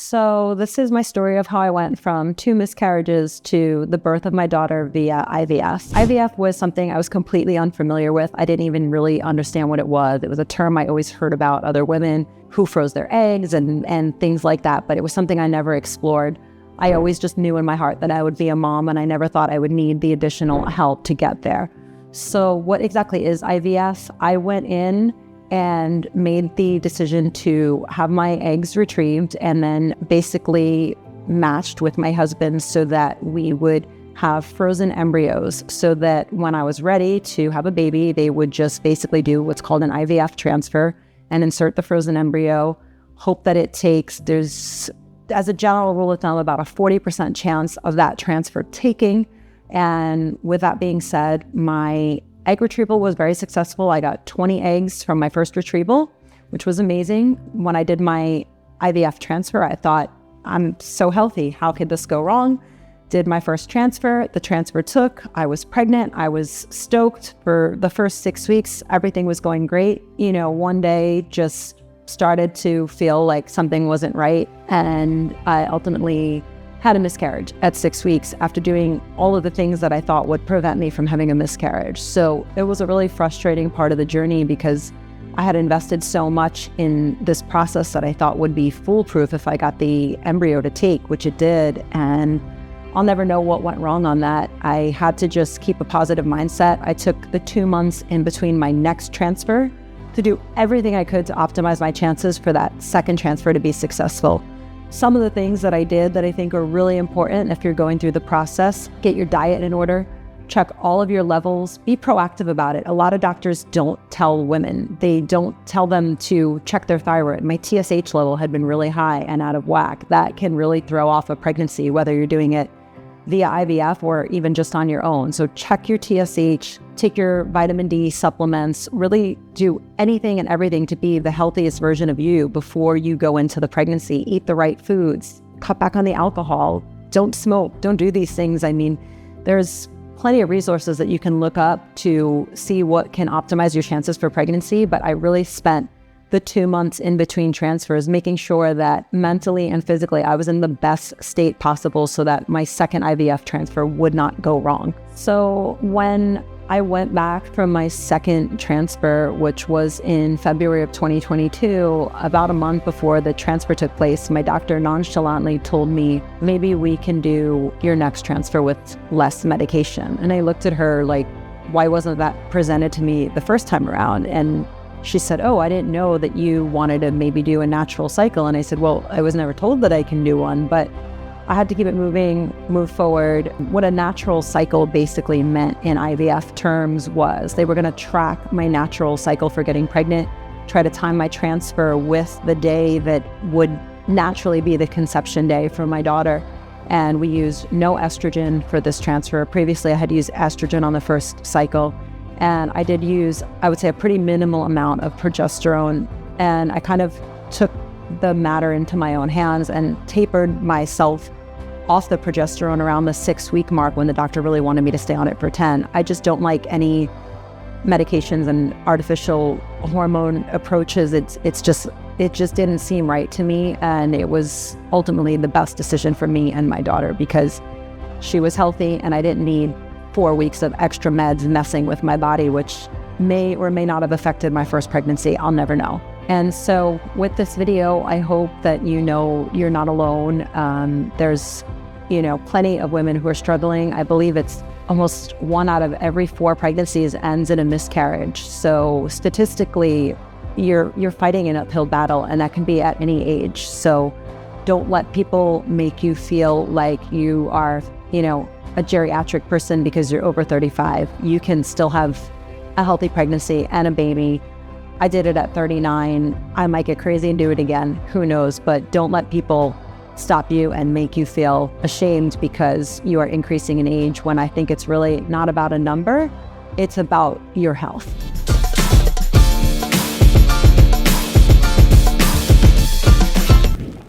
So this is my story of how I went from 2 miscarriages to the birth of my daughter via IVF. IVF was something I was completely unfamiliar with. I didn't even really understand what it was. It was a term I always heard about other women who froze their eggs and things like that, but it was something I never explored. I always just knew in my heart that I would be a mom, and I never thought I would need the additional help to get there. So what exactly is IVF? I went in and made the decision to have my eggs retrieved and then basically matched with my husband so that we would have frozen embryos, so that when I was ready to have a baby, they would just basically do what's called an IVF transfer and insert the frozen embryo. Hope that it takes, there's, as a general rule of thumb, about a 40% chance of that transfer taking. And with that being said, my egg retrieval was very successful. I got 20 eggs from my first retrieval, which was amazing. When I did my IVF transfer, I thought, I'm so healthy. How could this go wrong? Did my first transfer. The transfer took. I was pregnant. I was stoked for the first 6 weeks. Everything was going great. One day just started to feel like something wasn't right. And I ultimately had a miscarriage at 6 weeks after doing all of the things that I thought would prevent me from having a miscarriage. So it was a really frustrating part of the journey because I had invested so much in this process that I thought would be foolproof if I got the embryo to take, which it did. And I'll never know what went wrong on that. I had to just keep a positive mindset. I took the 2 months in between my next transfer to do everything I could to optimize my chances for that second transfer to be successful. Some of the things that I did that I think are really important if you're going through the process: get your diet in order, check all of your levels, be proactive about it. A lot of doctors don't tell women. They don't tell them to check their thyroid. My TSH level had been really high and out of whack. That can really throw off a pregnancy, whether you're doing it via IVF or even just on your own. So check your TSH, take your vitamin D supplements, really do anything and everything to be the healthiest version of you before you go into the pregnancy. Eat the right foods, cut back on the alcohol, don't smoke, don't do these things. I mean, there's plenty of resources that you can look up to see what can optimize your chances for pregnancy. But I really spent the 2 months in between transfers making sure that mentally and physically I was in the best state possible so that my second IVF transfer would not go wrong. So when I went back from my second transfer, which was in February of 2022, about a month before the transfer took place, my doctor nonchalantly told me, maybe we can do your next transfer with less medication. And I looked at her like, why wasn't that presented to me the first time around? And she said, oh, I didn't know that you wanted to maybe do a natural cycle. And I said, well, I was never told that I can do one, but I had to keep it moving, move forward. What a natural cycle basically meant in IVF terms was they were going to track my natural cycle for getting pregnant, try to time my transfer with the day that would naturally be the conception day for my daughter. And we used no estrogen for this transfer. Previously, I had used estrogen on the first cycle. And I did use, I would say, a pretty minimal amount of progesterone. And I kind of took the matter into my own hands and tapered myself off the progesterone around the 6-week mark when the doctor really wanted me to stay on it for 10. I just don't like any medications and artificial hormone approaches. It just didn't seem right to me. And it was ultimately the best decision for me and my daughter because she was healthy and I didn't need 4 weeks of extra meds messing with my body, which may or may not have affected my first pregnancy. I'll never know. And so with this video, I hope that you know you're not alone. There's, plenty of women who are struggling. I believe it's almost 1 out of every 4 pregnancies ends in a miscarriage. So statistically, you're fighting an uphill battle, and that can be at any age. So don't let people make you feel like you are, a geriatric person because you're over 35. You can still have a healthy pregnancy and a baby. I did it at 39. I might get crazy and do it again. Who knows? But don't let people stop you and make you feel ashamed because you are increasing in age when I think it's really not about a number. It's about your health.